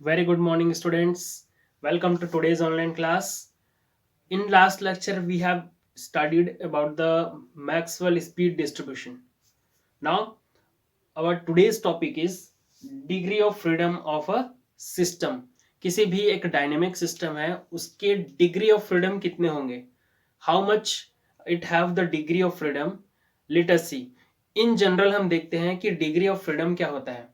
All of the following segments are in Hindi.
Very good morning, students. Welcome to today's online class. In last lecture, we have studied about the Maxwell speed distribution. Now, our today's topic is degree of freedom of a system. किसी भी एक डायनेमिक सिस्टम है उसके डिग्री ऑफ फ्रीडम कितने होंगे, how much it have the degree of freedom. Let us see. In general हम देखते हैं कि डिग्री ऑफ फ्रीडम क्या होता है.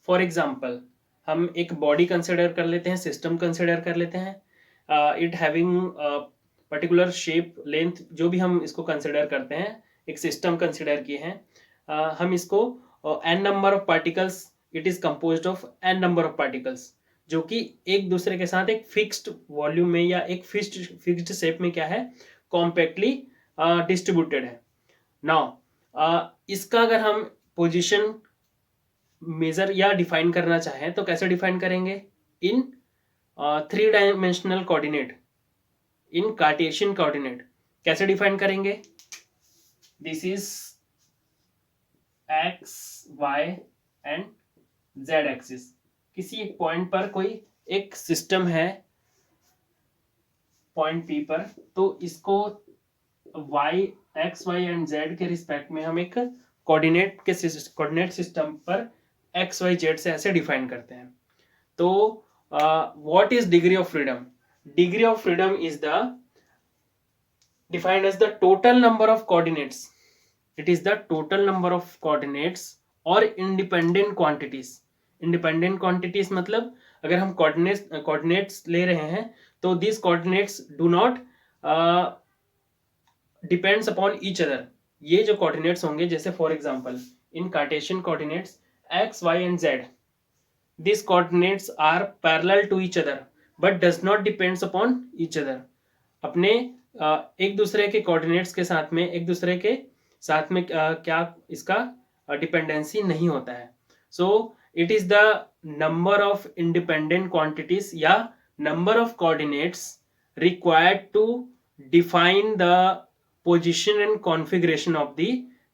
फॉर एग्जांपल, हम एक बॉडी कंसिडर कर लेते हैं, सिस्टम कंसिडर कर लेते हैं, it having particular shape length, जो भी हम इसको कंसिडर करते हैं, एक सिस्टम कंसिडर किए हैं. हम इसको N number of particles, it is composed of N number of particles, जो कि एक दूसरे के साथ एक फिक्स्ड वॉल्यूम में या एक फिक्स्ड शेप में क्या है, कॉम्पैक्टली डिस्ट्रीब्यूटेड है. नाउ इसका अगर हम पोजीशन मेजर या डिफाइन करना चाहें तो कैसे डिफाइन करेंगे? In three dimensional coordinate, in cartesian coordinate. कैसे डिफाइन करेंगे? This is X Y and Z axis. किसी एक पॉइंट पर कोई एक सिस्टम है पॉइंट पी पर, तो इसको Y, X Y and Z के रिस्पेक्ट में हम एक कोऑर्डिनेट सिस्टम पर एक्स वाई जेड से ऐसे डिफाइन करते हैं. तो what is degree of freedom? Degree of freedom is the defined as the total number of coordinates. It is the total number of coordinates or independent quantities. Independent quantities मतलब अगर हम coordinates ले रहे हैं तो these coordinates do not depends upon each other. ये जो coordinates होंगे, जैसे for example in Cartesian coordinates x, y and z, these coordinates are parallel to each other but does not depends upon each other. अपने एक दूसरे के कोऑर्डिनेट्स के साथ में, एक दूसरे के साथ में क्या इसका डिपेंडेंसी नहीं होता है. So it is the number of independent quantities या number of coordinates required to define the position and configuration of the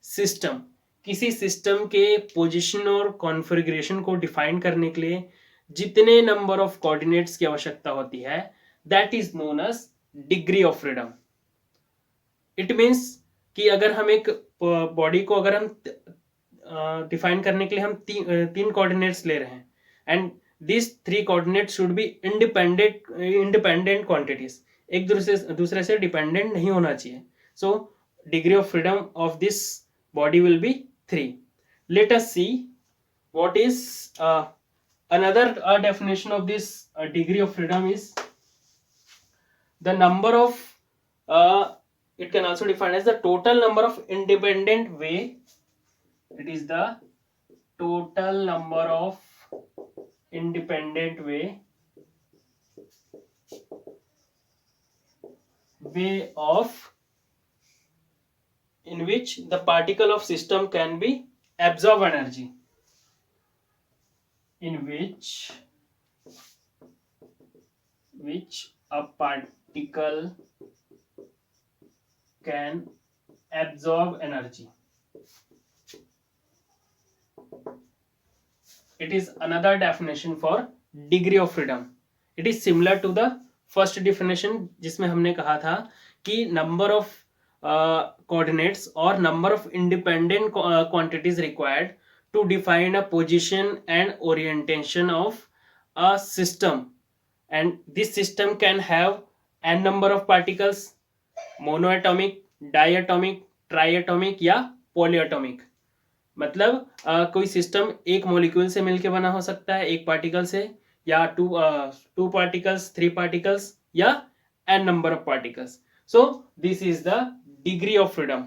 system. किसी सिस्टम के पोजीशन और कॉन्फ़िगरेशन को डिफाइन करने के लिए जितने नंबर ऑफ कोऑर्डिनेट्स की आवश्यकता होती है, that is known as degree of freedom. It means कि अगर हम एक बॉडी को अगर हम डिफाइन करने के लिए हम तीन कोऑर्डिनेट्स ले रहे हैं, and this three coordinate should be independent quantities, एक दूसरे से डिपेंडेंट नहीं होना चाहिए. सो degree of freedom of this body will be 3. Late us see what is another definition of this degree of freedom is the number of it can also define as the total number of independent way. It is the total number of independent way of in which the particle of system can be absorb energy, in which a particle can absorb energy. It is another definition for degree of freedom. It is similar to the first definition जिसमें हमने कहा था कि number of coordinates or number of independent quantities required to define a position and orientation of a system, and this system can have n number of particles, monoatomic, diatomic, triatomic या पॉलीएटॉमिक. मतलब कोई सिस्टम एक मॉलिक्यूल से मिलकर बना हो सकता है, एक पार्टिकल से, या टू पार्टिकल्स, थ्री पार्टिकल्स, या N number of particles. So this is the degree of freedom.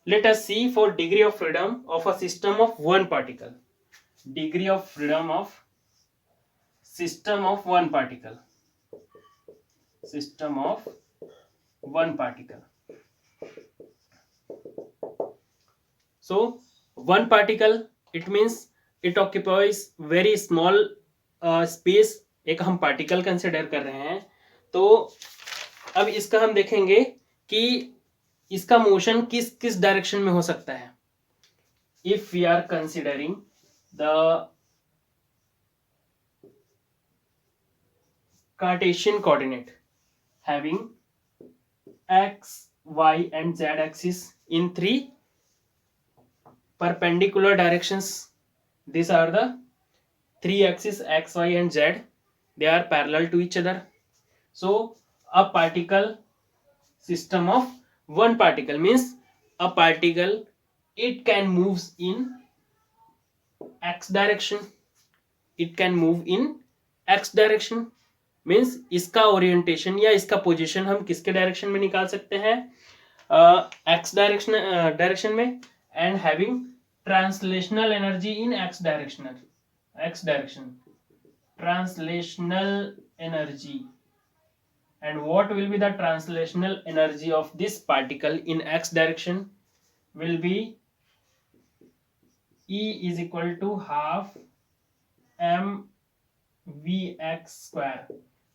Let us see for degree of freedom of a system of one particle. Degree of freedom of system of one particle. System of one particle. So one particle, it means it occupies very small space. एक हम पार्टिकल कंसिडर कर रहे हैं, तो अब इसका हम देखेंगे कि इसका मोशन किस किस डायरेक्शन में हो सकता है. If we are considering the Cartesian coordinate having x, y and z axis in three perpendicular directions. These are the three axes x, y and z. They are parallel to each other. So a particle system of one particle means a particle, it can moves in x direction. It can move in x direction means इसका ओरिएंटेशन या इसका पोजीशन हम किसके डायरेक्शन में निकाल सकते हैं, एक्स डायरेक्शन में, and having translational energy in x direction translational energy. And what will be the translational energy of this particle in x direction will be E is equal to half mvx square,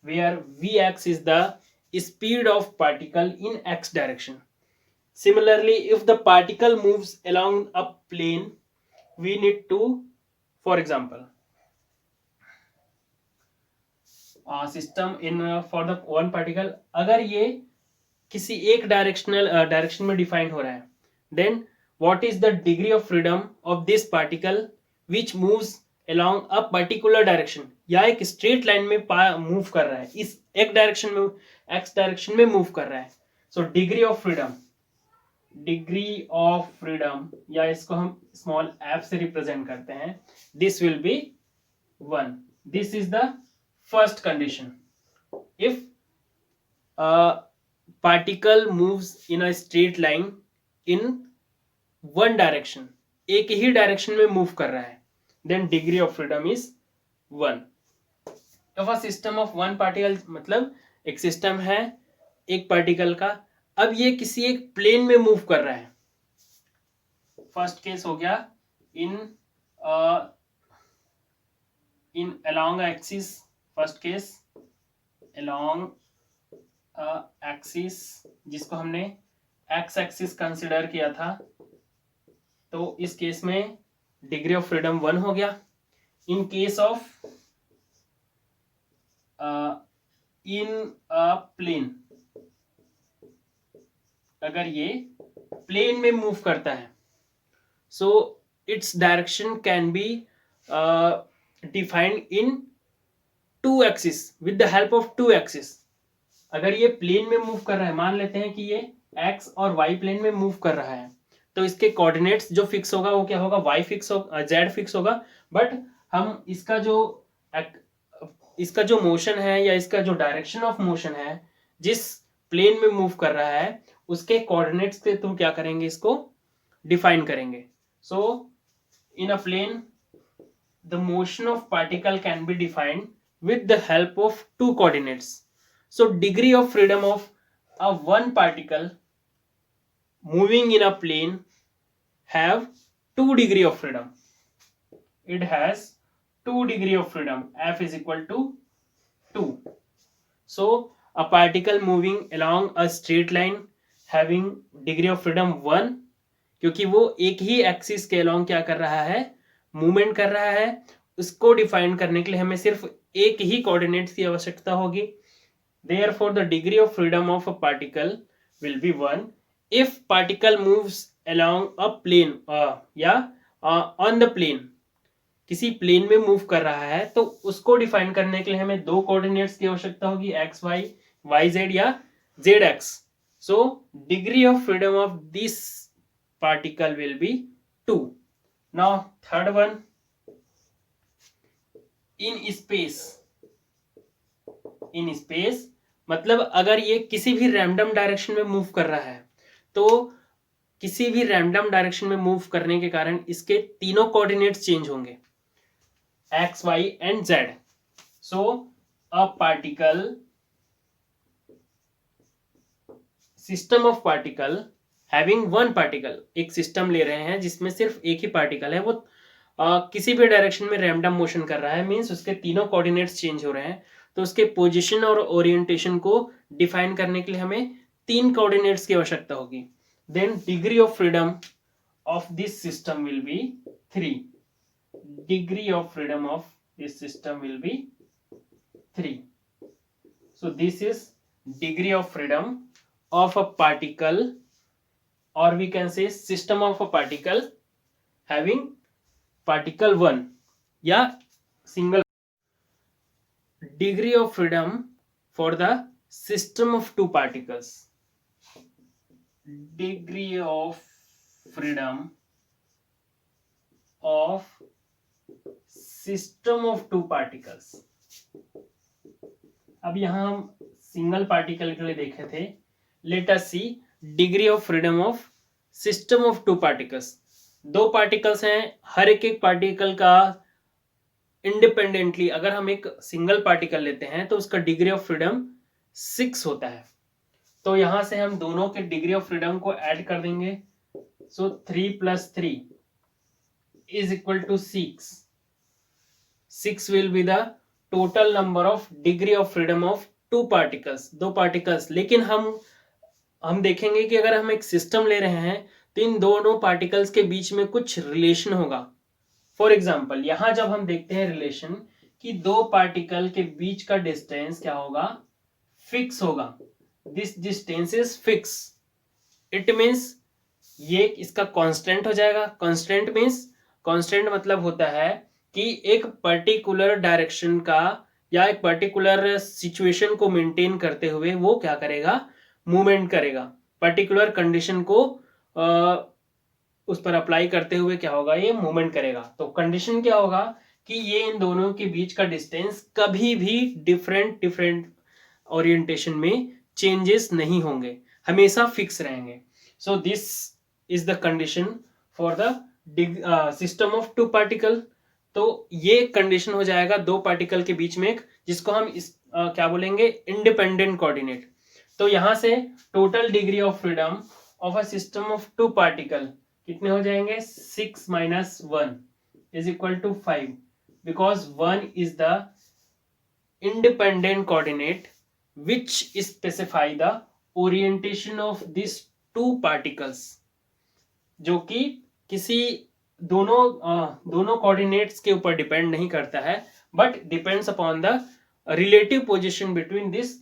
where vx is the speed of particle in x direction. Similarly, if the particle moves along a plane, we need to, for example, system in for the one particle, अगर ये किसी एक डायरेक्शन में डिफाइन हो रहा है, then what is the degree of freedom of this particle which moves along a particular direction, या एक स्ट्रेट लाइन में मूव कर रहा है, इस एक डायरेक्शन में एक्स डायरेक्शन में मूव कर रहा है. सो डिग्री ऑफ फ्रीडम या इसको हम स्मॉल एफ से रिप्रेजेंट करते हैं, this will be 1. This is the first condition. If a particle moves in a straight line in one direction, एक ही डायरेक्शन में मूव कर रहा है, then degree of freedom is 1. If a system of one particle, मतलब एक सिस्टम है एक पार्टिकल का, अब ये किसी एक प्लेन में मूव कर रहा है. फर्स्ट केस हो गया in along axis. First case along axis, जिसको हमने एक्स एक्सिस कंसिडर किया था, तो इस केस में डिग्री ऑफ फ्रीडम 1 हो गया. In case of in a plane, अगर ये प्लेन में मूव करता है, so its direction can be defined in 2 axis with the help of 2 axis. अगर ये प्लेन में मूव कर रहा है, मान लेते हैं कि ये एक्स और वाई प्लेन में मूव कर रहा है, तो इसके कोऑर्डिनेट्स जो फिक्स होगा वो क्या होगा, वाई फिक्स होगा, जेड फिक्स होगा. बट हम इसका जो मोशन है या इसका जो डायरेक्शन ऑफ मोशन है, जिस प्लेन में मूव कर रहा है, उसके कोऑर्डिनेट्स के थ्रू क्या करेंगे, इसको डिफाइन करेंगे. So in a plane the motion of particle can be defined with the help of 2 coordinates. So degree of freedom of a one particle moving in a plane have 2 degree of freedom. It has 2 degree of freedom. F is equal to 2. So a particle moving along a straight line having degree of freedom 1, क्योंकि वो एक ही एक्सिस के along क्या कर रहा है, मूवमेंट कर रहा है. उसको डिफाइन करने के लिए हमें सिर्फ एक ही कोऑर्डिनेट्स की आवश्यकता होगी. Therefore the degree of freedom of a particle will be 1. If particle moves along a plane या ऑन द प्लेन, किसी प्लेन में मूव कर रहा है, तो उसको डिफाइन करने के लिए हमें 2 कोऑर्डिनेट्स की आवश्यकता होगी, एक्स वाई, वाई जेड या Z x. So degree of freedom of this particle will B 2. Now third one, in space मतलब अगर ये किसी भी रैंडम डायरेक्शन में मूव कर रहा है, तो किसी भी रैंडम डायरेक्शन में मूव करने के कारण इसके तीनों कोऑर्डिनेट्स चेंज होंगे, X Y and Z. So a particle system of particle having one particle, एक सिस्टम ले रहे हैं जिसमें सिर्फ एक ही पार्टिकल है, वो किसी भी डायरेक्शन में रैंडम मोशन कर रहा है, मींस उसके तीनों कोऑर्डिनेट्स चेंज हो रहे हैं, तो उसके पोजीशन और ओरिएंटेशन को डिफाइन करने के लिए हमें 3 कोऑर्डिनेट्स की आवश्यकता होगी. Then degree of freedom of this system will be 3. Degree of freedom of this system will be 3. So this is degree of freedom of a particle, or we can say system of a particle having particle 1 या single. Degree of freedom for the system of two particles. Degree of freedom of system of two particles. अब यहां हम सिंगल पार्टिकल के लिए देखे थे. Let us see degree of freedom of system of two particles. दो पार्टिकल्स हैं, हर एक पार्टिकल का इंडिपेंडेंटली अगर हम एक सिंगल पार्टिकल लेते हैं तो उसका डिग्री ऑफ फ्रीडम 6 होता है. तो यहां से हम दोनों के डिग्री ऑफ फ्रीडम को ऐड कर देंगे. So 3 + 3 is equal to 6. 6 will be the total number of degree of freedom of two particles, दो पार्टिकल्स. लेकिन हम देखेंगे कि अगर हम एक सिस्टम ले रहे हैं तो इन दोनों पार्टिकल्स के बीच में कुछ रिलेशन होगा. फॉर एग्जाम्पल यहां जब हम देखते हैं रिलेशन कि दो पार्टिकल के बीच का डिस्टेंस क्या होगा, फिक्स होगा. This distance is fix. It means ये इसका कांस्टेंट हो जाएगा. कांस्टेंट मीन्स, कांस्टेंट मतलब होता है कि एक पर्टिकुलर डायरेक्शन का या एक पर्टिकुलर सिचुएशन को मेंटेन करते हुए वो क्या करेगा, मूवमेंट करेगा. पर्टिकुलर कंडीशन को उस पर अप्लाई करते हुए क्या होगा, ये मूवमेंट करेगा. तो कंडीशन क्या होगा कि ये इन दोनों के बीच का डिस्टेंस कभी भी डिफरेंट ओरिएंटेशन में चेंजेस नहीं होंगे, हमेशा फिक्स रहेंगे. So this is the condition for the system of two particle. तो ये कंडीशन हो जाएगा दो पार्टिकल के बीच में एक, जिसको हम क्या बोलेंगे, इंडिपेंडेंट कोऑर्डिनेट. तो यहां से total degree of freedom of a system of two particle कितने हो जाएंगे, 6 - 1 is equal to 5, because 1 is the independent coordinate which specify the orientation of these two particles, जो कि किसी दोनों कोऑर्डिनेट्स के ऊपर डिपेंड नहीं करता है, but depends upon the relative position between this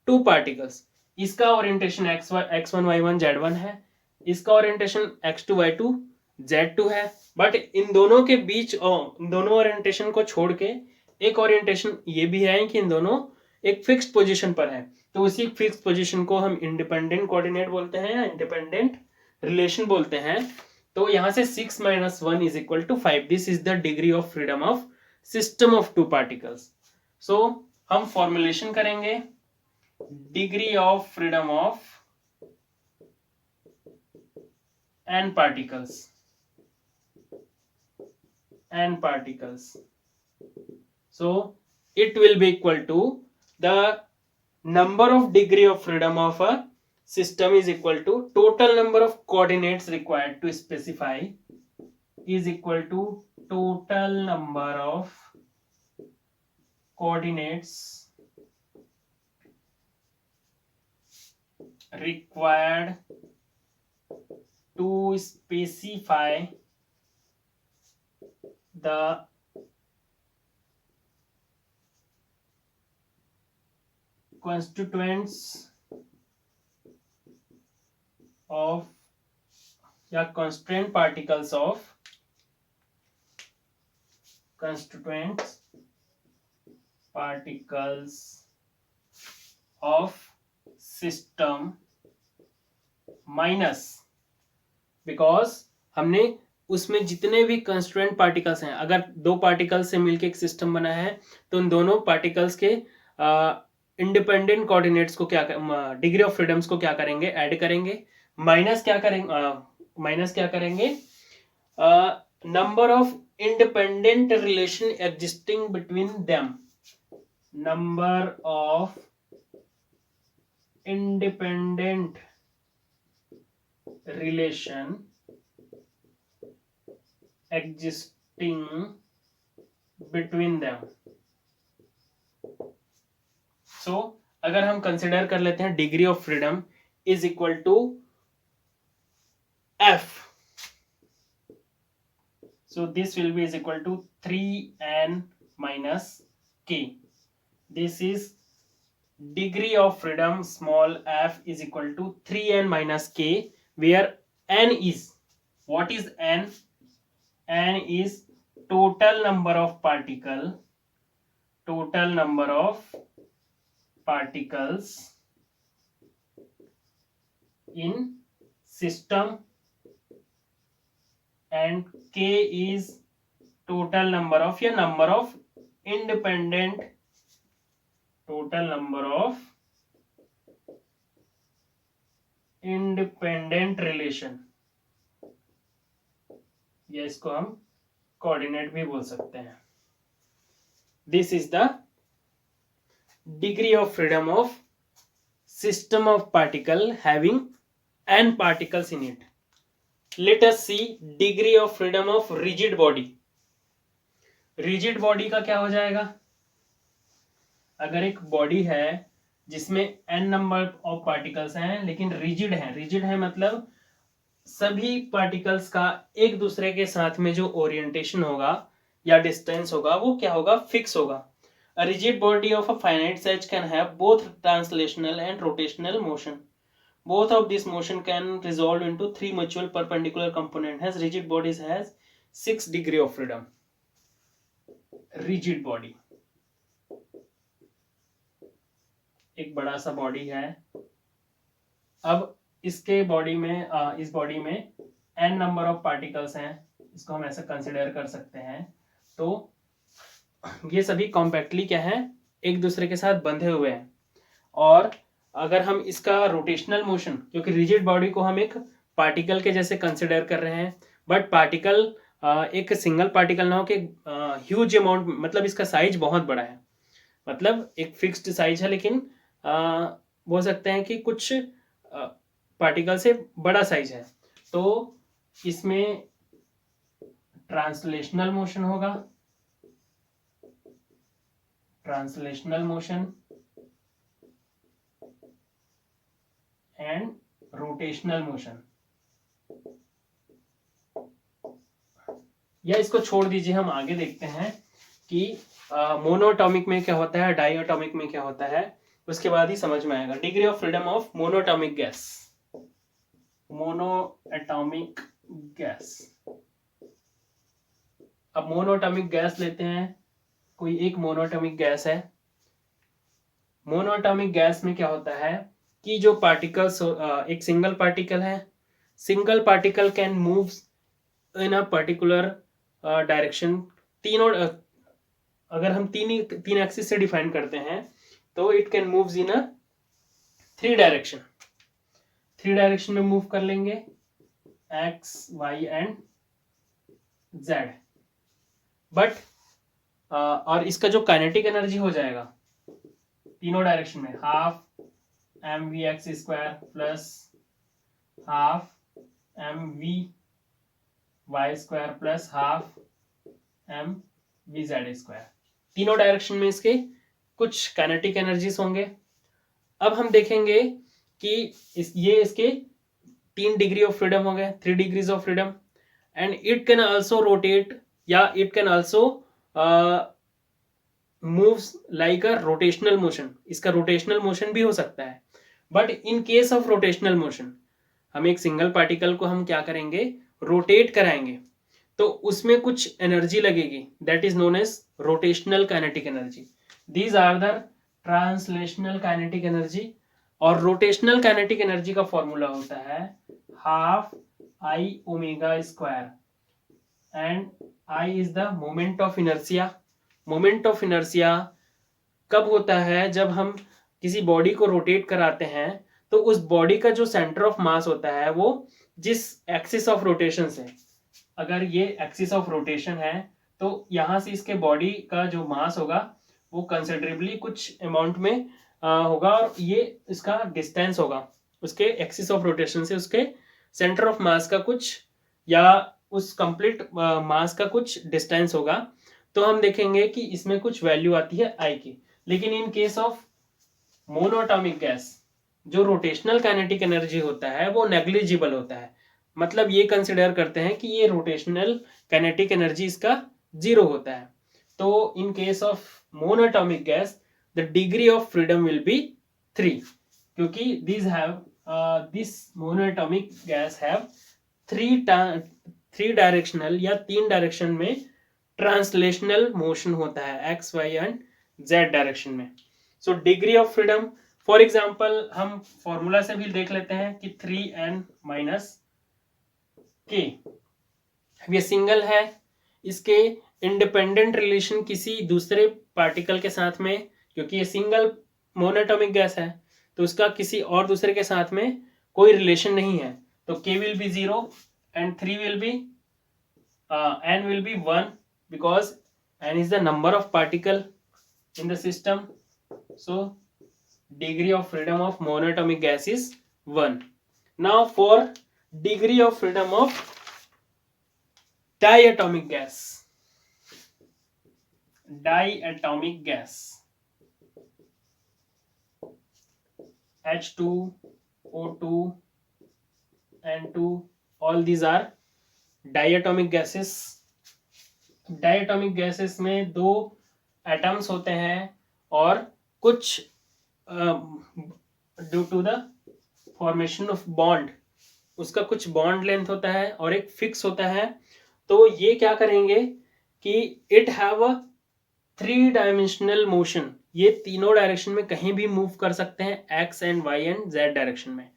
two particles. इसका ओरिएंटेशन x1 y1 z1 है, इसका ओरिएंटेशन x2 y2 z2 है. बट इन दोनों के बीच दोनों ओरिएंटेशन को छोड़ के एक ओरिएंटेशन ये भी है कि इन दोनों एक फिक्स्ड पोजीशन पर है. तो उसी फिक्स्ड पोजीशन को हम इंडिपेंडेंट कोऑर्डिनेट बोलते हैं या इंडिपेंडेंट रिलेशन बोलते हैं. तो यहां से 6 - 1 is equal to 5. This is the degree of freedom of system of two particles. सो हम फॉर्मुलेशन करेंगे. Degree of freedom of n particles. So it will be equal to the number of degree of freedom of a system is equal to total number of coordinates required to specify is equal to total number of coordinates required to specify the constituents of या constituent particles of system minus, because हमने उसमें जितने भी कंस्टिट्यूएंट पार्टिकल्स हैं, अगर दो पार्टिकल्स से मिलकर एक सिस्टम बना है तो उन दोनों पार्टिकल्स के इंडिपेंडेंट कोऑर्डिनेट्स को क्या, डिग्री ऑफ फ्रीडम्स को क्या करेंगे, ऐड करेंगे. माइनस क्या करेंगे, number of independent relation existing between them. Number of independent relation existing between them. So अगर हम कंसिडर कर लेते हैं degree of freedom is equal to F. So this will be is equal to 3n - k. This is degree of freedom small f is equal to 3n minus k, where n is, what is n? N is total number of particles in system, and k is total number of independent relation, या इसको हम कोऑर्डिनेट भी बोल सकते हैं. This is the degree of freedom of system of particle having n particles in it. Let us see degree of freedom of rigid body. rigid body का क्या हो जाएगा? अगर एक बॉडी है जिसमें n नंबर ऑफ पार्टिकल्स हैं लेकिन रिजिड है मतलब सभी पार्टिकल्स का एक दूसरे के साथ में जो ओरिएंटेशन होगा या डिस्टेंस होगा वो क्या होगा? फिक्स होगा. A rigid body of a finite size can have both translational and rotational motion. Both of these motion can resolve into three mutual perpendicular components. Hence, rigid bodies has 6 degree of freedom. Rigid body. एक बड़ा सा बॉडी है. अब इसके बॉडी में इस बॉडी में n नंबर ऑफ पार्टिकल्स हैं. इसको हम ऐसा कंसिडर कर सकते हैं. तो ये सभी कॉम्पैक्टली क्या है? एक दूसरे के साथ बंधे हुए हैं. और अगर हम इसका रोटेशनल मोशन, क्योंकि रिजिड बॉडी को हम एक पार्टिकल के जैसे कंसिडर कर रहे हैं, बट पार्टिकल एक सिंगल पार्टिकल ना हो कि ह्यूज अमाउंट, मतलब इसका साइज बहुत बड़ा है, मतलब एक फिक्स्ड साइज है लेकिन बोल सकते हैं कि कुछ पार्टिकल से बड़ा साइज है. तो इसमें ट्रांसलेशनल मोशन होगा, translational motion and rotational motion. या इसको छोड़ दीजिए, हम आगे देखते हैं कि मोनोटॉमिक में क्या होता है, डाइएटॉमिक में क्या होता है, उसके बाद ही समझ में आएगा. Degree of freedom of monoatomic gas. Monoatomic gas. अब मोनोटॉमिक गैस लेते हैं. कोई एक मोनोटॉमिक गैस है. मोनोटॉमिक गैस में क्या होता है कि जो पार्टिकल्स, एक सिंगल पार्टिकल है, single particle can move in a particular direction. तीनों अगर हम तीन एक्सिस से डिफाइन करते हैं तो it can move in a 3 direction. 3 direction में मूव कर लेंगे, X, Y and Z. But और इसका जो काइनेटिक एनर्जी हो जाएगा तीनों डायरेक्शन में, half M V X square plus half M V Y square plus half M V Z square. तीनों डायरेक्शन में इसके कुछ काइनेटिक एनर्जीज होंगे. अब हम देखेंगे कि ये इसके 3 डिग्री ऑफ फ्रीडम हो गए, 3 degrees of freedom. And it can also rotate, या it can also moves like a rotational motion. इसका रोटेशनल मोशन भी हो सकता है. But in case of rotational motion हम एक सिंगल पार्टिकल को हम क्या करेंगे? रोटेट कराएंगे. तो उसमें कुछ एनर्जी लगेगी, that is known as rotational kinetic energy. These are the translational kinetic energy. और रोटेशनल काइनेटिक एनर्जी का फॉर्मूला होता है half I omega square, and I is the moment of inertia. Moment of inertia कब होता है? जब हम किसी बॉडी को रोटेट कराते हैं तो उस बॉडी का जो सेंटर ऑफ मास होता है वो जिस एक्सिस ऑफ रोटेशन से, अगर ये एक्सिस ऑफ रोटेशन है तो यहां से इसके बॉडी का जो मास होगा वो कंसिडरेबली कुछ अमाउंट में होगा, और ये इसका डिस्टेंस होगा उसके एक्सिस ऑफ रोटेशन से उसके सेंटर ऑफ मास का कुछ, या उस कंप्लीट मास का कुछ डिस्टेंस होगा. तो हम देखेंगे कि इसमें कुछ वैल्यू आती है आई की. लेकिन इन केस ऑफ मोनोएटॉमिक गैस जो रोटेशनल काइनेटिक एनर्जी होता है वो नेग्लिजिबल होता है. मतलब ये कंसिडर करते हैं कि ये रोटेशनल काइनेटिक एनर्जी इसका 0 होता है. तो in case of monoatomic gas the degree of freedom will be 3, क्योंकि this monoatomic gas have three directional या 3 डायरेक्शन में ट्रांसलेशनल मोशन होता है, X Y and Z direction में. So degree of freedom, for example हम फॉर्मूला से भी देख लेते हैं कि 3n माइनस के. ये सिंगल है, इसके इंडिपेंडेंट रिलेशन किसी दूसरे पार्टिकल के साथ में, क्योंकि ये सिंगल मोनोएटॉमिक गैस है तो उसका किसी और दूसरे के साथ में कोई रिलेशन नहीं है. तो k will be 0 and 3 will be n will be 1 because n is the number of particle in the system. So degree of freedom of monoatomic gas is 1. Now for degree of freedom of diatomic gas. Diatomic gas, H2, O2, N2, all these are diatomic gases. Diatomic gases में 2 एटम्स होते हैं और कुछ due to the formation of bond, उसका कुछ बॉन्ड लेंथ होता है और एक फिक्स होता है. तो ये क्या करेंगे कि it have a 3 dimensional motion. ये तीनों डायरेक्शन में कहीं भी मूव कर सकते हैं, X and Y and Z direction में.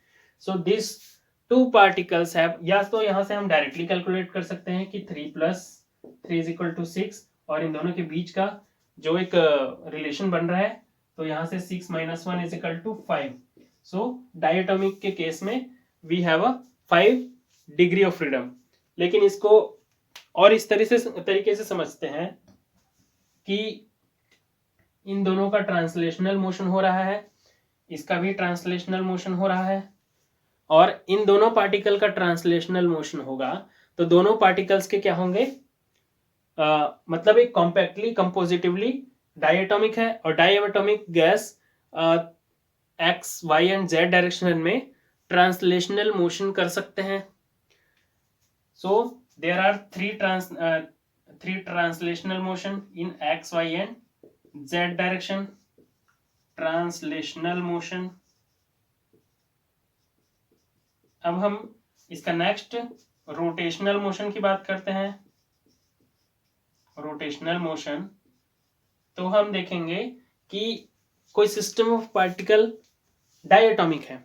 सो दिस 2 पार्टिकल्स हैव, या तो यहां से हम डायरेक्टली कैलकुलेट कर सकते हैं कि 3 + 3 = 6, और इन दोनों के बीच का जो एक रिलेशन बन रहा है तो यहां से 6 - 1 = 5. सो डायटोमिक के केस में we have a 5 degree of freedom. लेकिन इसको और इस तरीके से समझते हैं कि इन दोनों का ट्रांसलेशनल मोशन हो रहा है, इसका भी ट्रांसलेशनल मोशन हो रहा है, और इन दोनों पार्टिकल का ट्रांसलेशनल मोशन होगा तो दोनों पार्टिकल्स के क्या होंगे, मतलब एक कॉम्पैक्टली कंपोजिटिवली डायटोमिक है, और diatomic gas X Y and Z direction में ट्रांसलेशनल मोशन कर सकते हैं. So there are 3 translational motion in X Y and Z direction. Translational motion. अब हम इसका नेक्स्ट रोटेशनल मोशन की बात करते हैं. रोटेशनल मोशन तो हम देखेंगे कि कोई सिस्टम ऑफ पार्टिकल डायटोमिक है,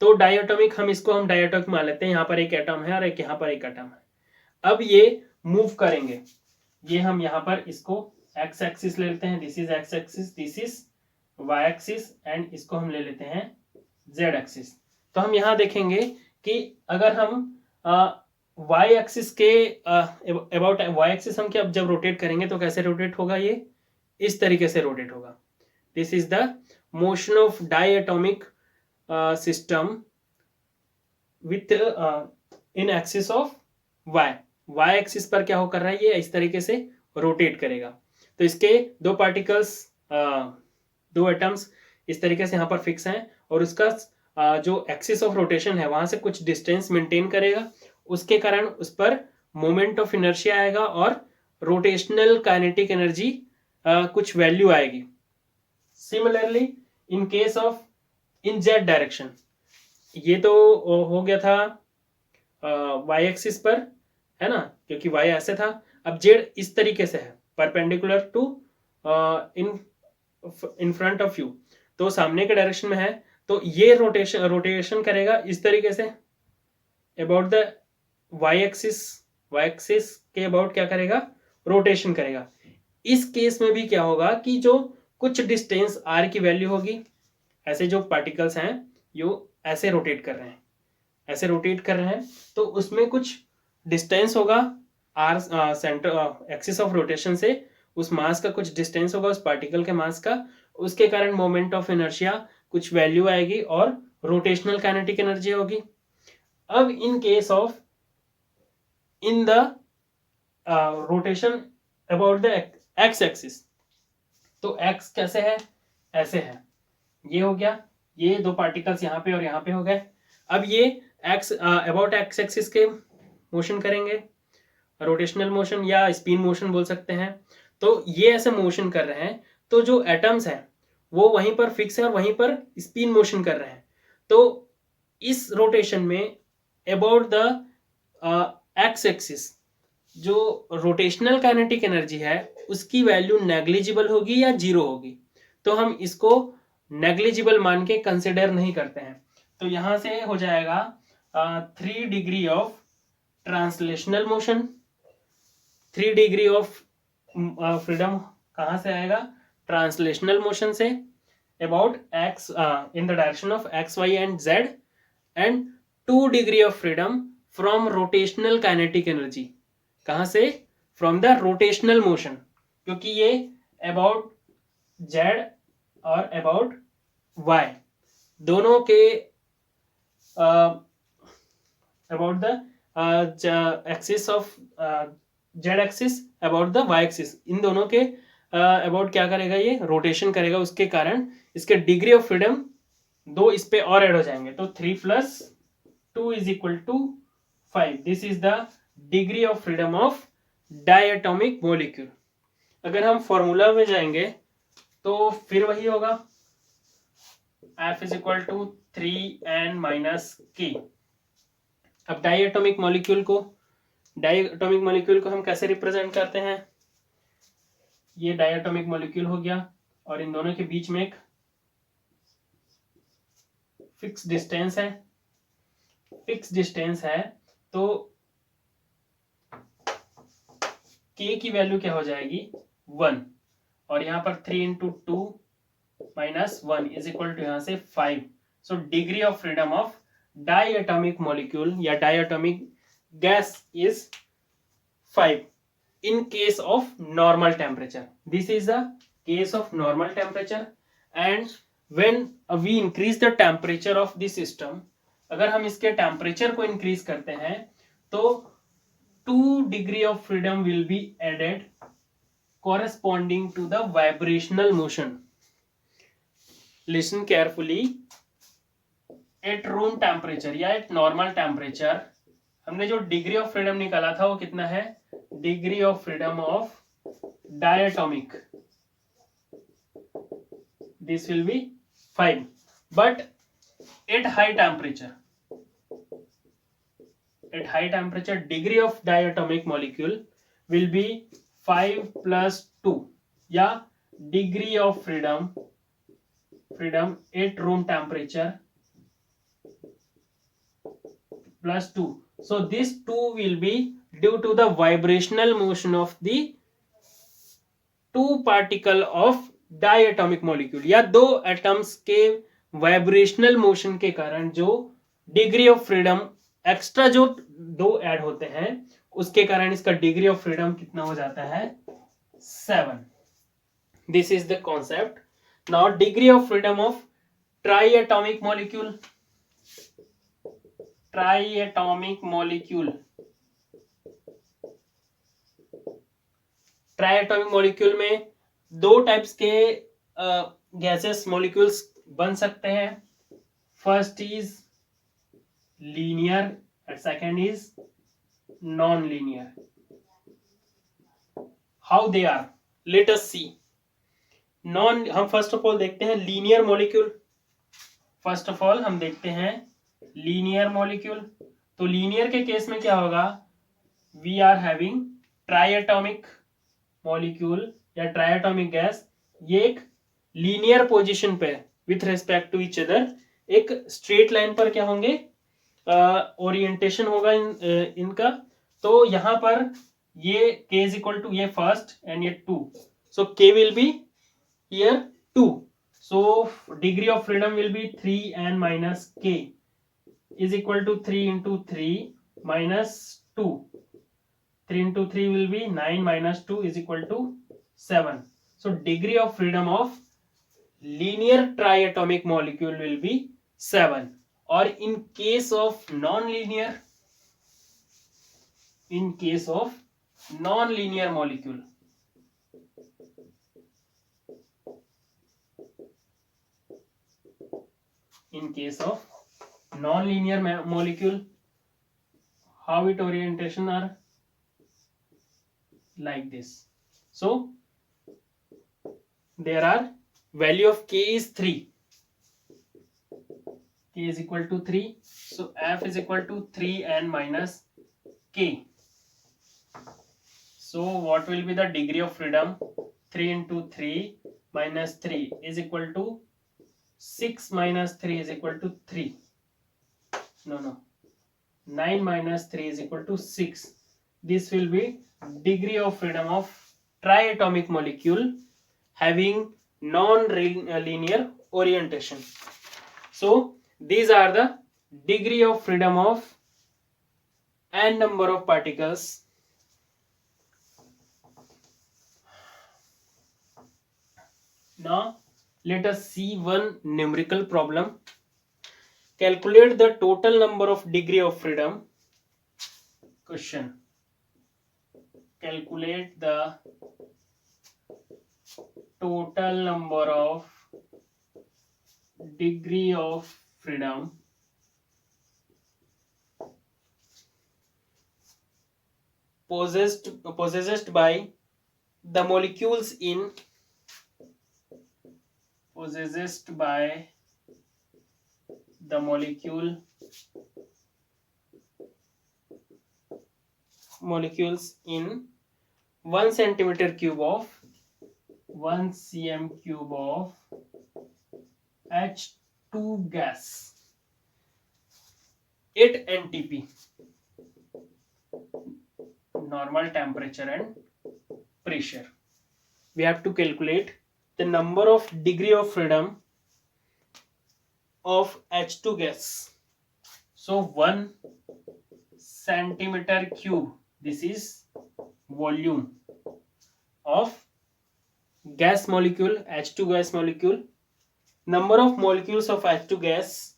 तो डायटोमिक हम डायटोमिक मान लेते हैं. यहाँ पर एक एटम है और एक यहाँ पर एक एटम है. अब ये मूव करेंगे, ये हम यहाँ पर इसको एक्स एक्सिस ले लेते हैं, this is X axis, this is Y axis, and इसको हम ले लेते हैं जेड एक्सिस. तो हम यहाँ देखेंगे कि अगर हम वाई एक्सिस के अबाउट वाई एक्सिस हम क्या जब रोटेट करेंगे तो कैसे रोटेट होगा, ये इस तरीके से रोटेट होगा. This is the motion of diatomic system within axis of Y axis पर क्या हो कर रहा है, ये इस तरीके से रोटेट करेगा. तो इसके 2 पार्टिकल्स 2 एटम्स इस तरीके से यहाँ पर फिक्स हैं, और उसका जो एक्सिस ऑफ रोटेशन है वहां से कुछ डिस्टेंस मेंटेन करेगा, उसके कारण उस पर मोमेंट ऑफ इनर्शिया आएगा और रोटेशनल काइनेटिक एनर्जी कुछ वैल्यू आएगी. Similarly in case of in Z direction, ये तो हो गया था वाई एक्सिस पर, है ना, क्योंकि वाई ऐसे था. अब जेड इस तरीके से है, perpendicular to in front of you, तो सामने के डायरेक्शन में है, तो ये रोटेशन करेगा इस तरीके से अबाउट द वाई एक्सिस के अबाउट क्या करेगा, रोटेशन करेगा. इस केस में भी क्या होगा कि जो कुछ डिस्टेंस आर की वैल्यू होगी, ऐसे जो पार्टिकल्स हैं यो ऐसे रोटेट कर रहे हैं, तो उसमें कुछ डिस्टेंस होगा R centre axis of rotation से, उस मास का कुछ डिस्टेंस होगा उस पार्टिकल के मास का, उसके कारण मोमेंट ऑफ इनर्शिया कुछ वैल्यू आएगी और रोटेशनल काइनेटिक एनर्जी होगी. अब इन case of in the rotation about the x axis, तो एक्स कैसे है, ऐसे है, ये हो गया, ये 2 पार्टिकल्स यहाँ पे और यहाँ पे हो गए. अब ये एक्स अबाउट एक्स एक्सिस के मोशन करेंगे, रोटेशनल मोशन या स्पिन मोशन बोल सकते हैं. तो ये ऐसे मोशन कर रहे हैं, तो जो एटम्स हैं वो वहीं पर फिक्स है और वहीं पर स्पिन मोशन कर रहे हैं। तो इस रोटेशन में अबाउट द एक्स एक्सिस जो रोटेशनल काइनेटिक एनर्जी है उसकी वैल्यू नेग्लिजिबल होगी या जीरो होगी, तो हम इसको नेग्लिजिबल मान के कंसिडर नहीं करते हैं। तो यहां से हो जाएगा 3 degree of translational motion, 3 degree of freedom कहां से आएगा, ट्रांसलेशनल मोशन से, about X in the direction of X Y and Z, and 2 degree of freedom from rotational kinetic energy, कहां से, फ्रॉम द रोटेशनल मोशन, क्योंकि ये अबाउट जेड और अबाउट वाई दोनों के about the axis of Z axis about the Y axis, इन दोनों के अबाउट क्या करेगा, ये रोटेशन करेगा, उसके कारण इसके डिग्री ऑफ फ्रीडम 2 इस पे और ऐड हो जाएंगे, तो 3 + 2 = 5। This is the degree of freedom of diatomic molecule. अगर हम फॉर्मूला में जाएंगे तो फिर वही होगा, F = 3n - k। अब डायटोमिक मॉलिक्यूल को हम कैसे रिप्रेजेंट करते हैं, ये डायटोमिक मॉलिक्यूल हो गया और इन दोनों के बीच में एक फिक्स डिस्टेंस है, तो k की वैल्यू क्या हो जाएगी, 1, और यहाँ पर 3 × 2 - 1 = यहाँ से 5। So degree of freedom of diatomic molecule या diatomic gas is 5 in case of normal temperature. This is the case of normal temperature, and when we increase the temperature of this system, अगर हम इसके टेम्परेचर को इंक्रीज करते हैं तो 2 degree of freedom will be added corresponding to the vibrational motion. Listen carefully. At room temperature या at normal temperature हमने जो डिग्री ऑफ फ्रीडम निकाला था वो कितना है, degree of freedom of diatomic, this will B 5, but at high temperature degree of diatomic molecule will be 5 + 2 या degree of freedom at room temperature +2. So this 2 will be due to the vibrational motion of the 2 particle of diatomic molecule, या 2 एटम्स के वाइब्रेशनल मोशन के कारण जो डिग्री ऑफ फ्रीडम एक्स्ट्रा जो 2 ऐड होते हैं उसके कारण इसका डिग्री ऑफ फ्रीडम कितना हो जाता है, 7। This is the concept. Now degree of freedom of triatomic molecule, triatomic molecule में 2 टाइप्स के गैसेस मॉलिक्यूल्स बन सकते हैं। First is linear and second is non linear. How they are, let us see. हम फर्स्ट ऑफ ऑल देखते हैं linear molecule. First of all हम देखते हैं लीनियर मॉलिक्यूल। तो लीनियर के केस में क्या होगा, we are having triatomic molecule या ट्राइएटॉमिक गैस, ये एक लीनियर पोजीशन पे with respect to each other एक स्ट्रेट लाइन पर क्या होंगे, ओरिएंटेशन होगा इनका। तो यहां पर ये k = ये फर्स्ट एंड ये 2, सो k will be here 2, so degree of freedom will B 3n - k = 3 × 3 - 2, 3 × 3 will be 9 - 2 = 7. So degree of freedom of linear triatomic molecule will be 7. Or in case of non-linear molecule, how its orientation are like this. So there are value of K is 3. K is equal to 3. So F is equal to 3n minus K. So what will be the degree of freedom? 3 into 3 minus 3 is equal to 6 minus 3 is equal to 3. No. 9 minus 3 is equal to 6. This will be degree of freedom of triatomic molecule having non-linear orientation. So these are the degree of freedom of n number of particles. Now let us see one numerical problem. Calculate the total number of degree of freedom. Question: calculate the total number of degree of freedom possessed by the molecules in molecules in 1 centimeter cube of 1 cm cube of H2 gas 8 ntp, normal temperature and pressure. We have to calculate the number of degree of freedom of H2 gas. So 1 centimeter cube, this is volume of gas molecule, H2 gas molecule. Number of molecules of H2 gas,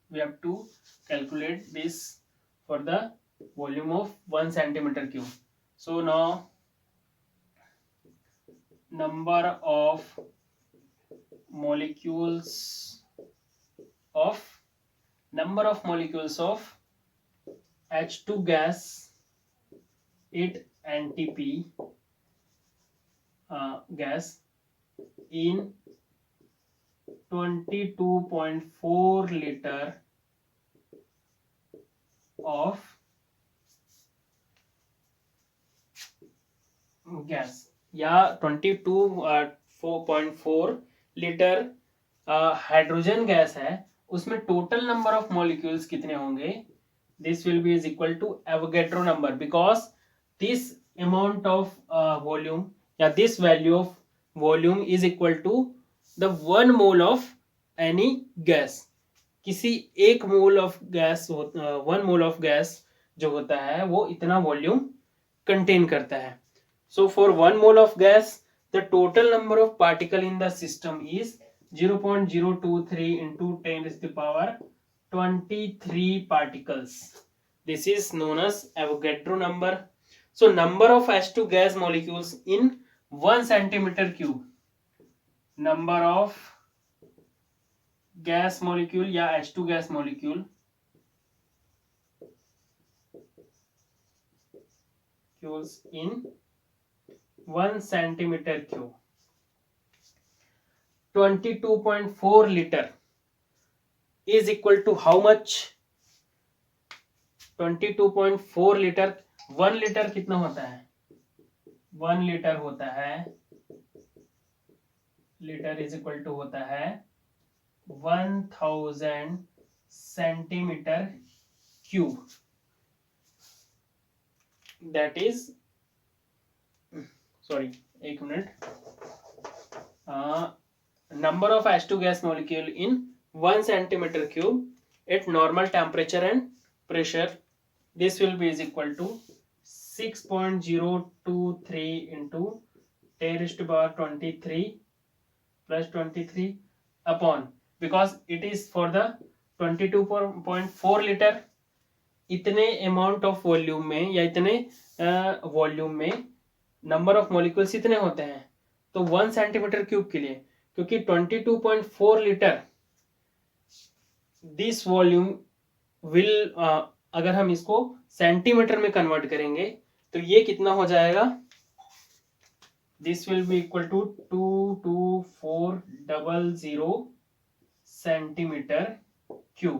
we have to calculate this for the volume of 1 centimeter cube. So now number of molecules of H2 gas 8 ntp gas in 22.4 liter of gas या 22.4 लीटर हाइड्रोजन गैस है, उसमें टोटल नंबर ऑफ मॉलिक्यूल्स कितने होंगे? This will be is equal to Avogadro number, because this amount of volume या this value of volume is equal to the 1 mole of any gas. किसी एक mole of gas 1 mole of gas जो होता है वो इतना वॉल्यूम कंटेन करता है. So for 1 mole of gas, the total number of particle in the system is 0.023 into 10 to the power 23 particles. This is known as Avogadro number. So number of H2 gas molecules in 1 centimeter cube. Number of gas molecule या H2 gas molecule in 1 centimeter cube. 22.4 liter is equal to how much? 22.4 liter. 1 liter कितना होता है? 1 liter होता है, liter is equal to होता है 1000 centimeter cube. That is, sorry, एक minute. Number of H2 gas molecule in 1 centimeter cube at normal temperature and pressure. This will be is equal to 6.023 into 10 raised to power 23 plus 23 upon, because it is for the 22.4 liter. इतने अमाउंट ऑफ वॉल्यूम में या इतने वॉल्यूम में नंबर ऑफ मॉलिक्यूल्स इतने होते हैं, तो 1 सेंटीमीटर क्यूब के लिए, क्योंकि 22.4 लीटर दिस वॉल्यूम विल, अगर हम इसको सेंटीमीटर में कन्वर्ट करेंगे तो ये कितना हो जाएगा? this will be equal to 22400 centimetre cube.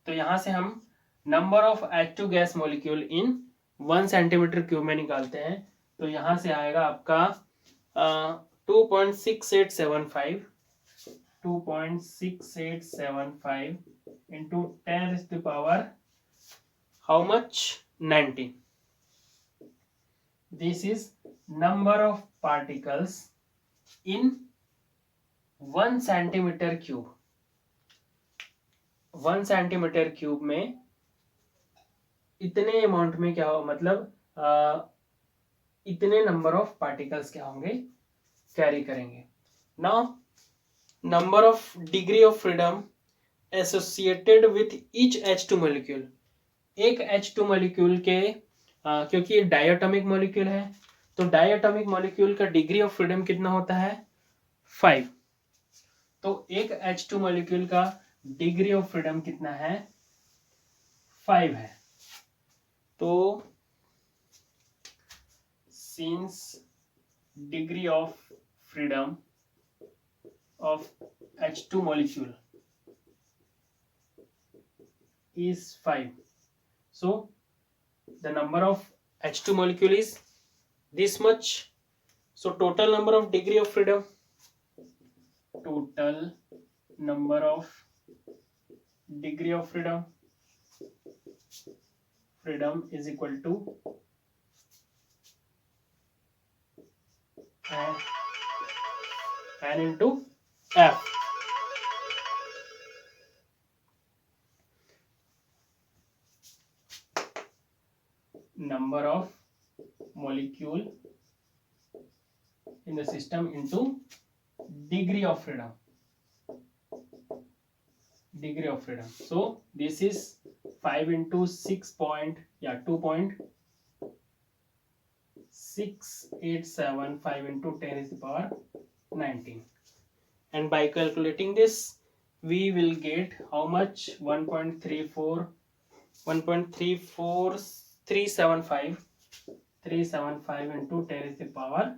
तो यहां से हम number of H2 gas molecule in 1 centimetre cube में निकालते हैं. तो यहां से आएगा आपका 2.6875 into 10 raised to the power how much 90. This is number of particles in 1 centimeter cube. 1 centimetre cube में इतने अमाउंट में क्या हो, मतलब इतने नंबर ऑफ पार्टिकल्स क्या होंगे, कैरी करेंगे. Now number of degree of freedom associated with each H2 molecule. एक H2 मॉलिक्यूल के क्योंकि ये डायटोमिक मॉलिक्यूल है, तो डायटोमिक मॉलिक्यूल का डिग्री ऑफ फ्रीडम कितना होता है, 5. तो एक H2 मॉलिक्यूल का डिग्री ऑफ फ्रीडम कितना है, 5 है. तो since degree of freedom of H2 molecule is 5, so the number of H2 molecule is this much. So total number of degree of freedom, total number of degree of freedom is equal to n into f. Number of molecule in the system into degree of freedom. So this is 5 into 2.6875 into 10 is the power 19. And by calculating this, we will get how much, 1.375 into 10 is the power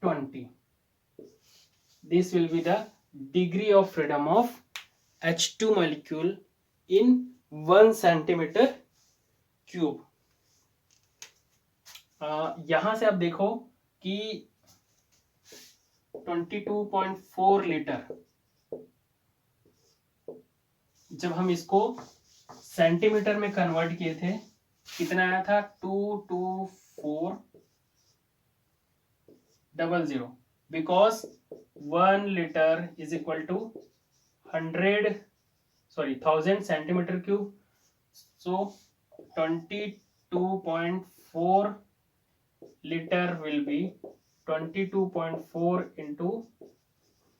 20. This will be the degree of freedom of H2 molecule in 1 centimeter cube. यहां से आप देखो कि 22.4 लीटर, जब हम इसको सेंटीमीटर में कन्वर्ट किए थे कितना आया था, 22400, because 1 litre is equal to 1000 centimetre cube. So 22.4 liter will be 22.4 into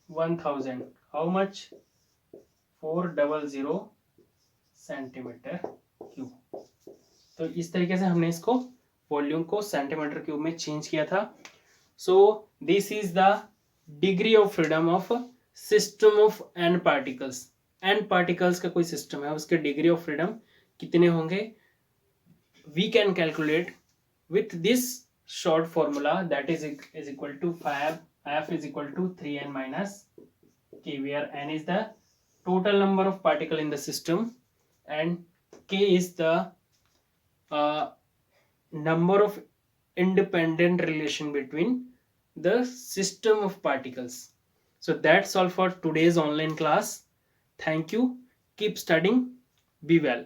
1000. How much? 400 centimetre cube. तो इस तरीके से हमने इसको वॉल्यूम को सेंटीमीटर क्यूब में चेंज किया था. सो this is the degree of freedom of system of n particles. n particles का कोई सिस्टम है, उसके डिग्री ऑफ फ्रीडम कितने होंगे, we can calculate with this short formula, that is equal to f is equal to 3n minus k, where n is the total number of particle in the system and k is the number of independent relation between the system of particles. So that's all for today's online class. Thank you. Keep studying. Be well.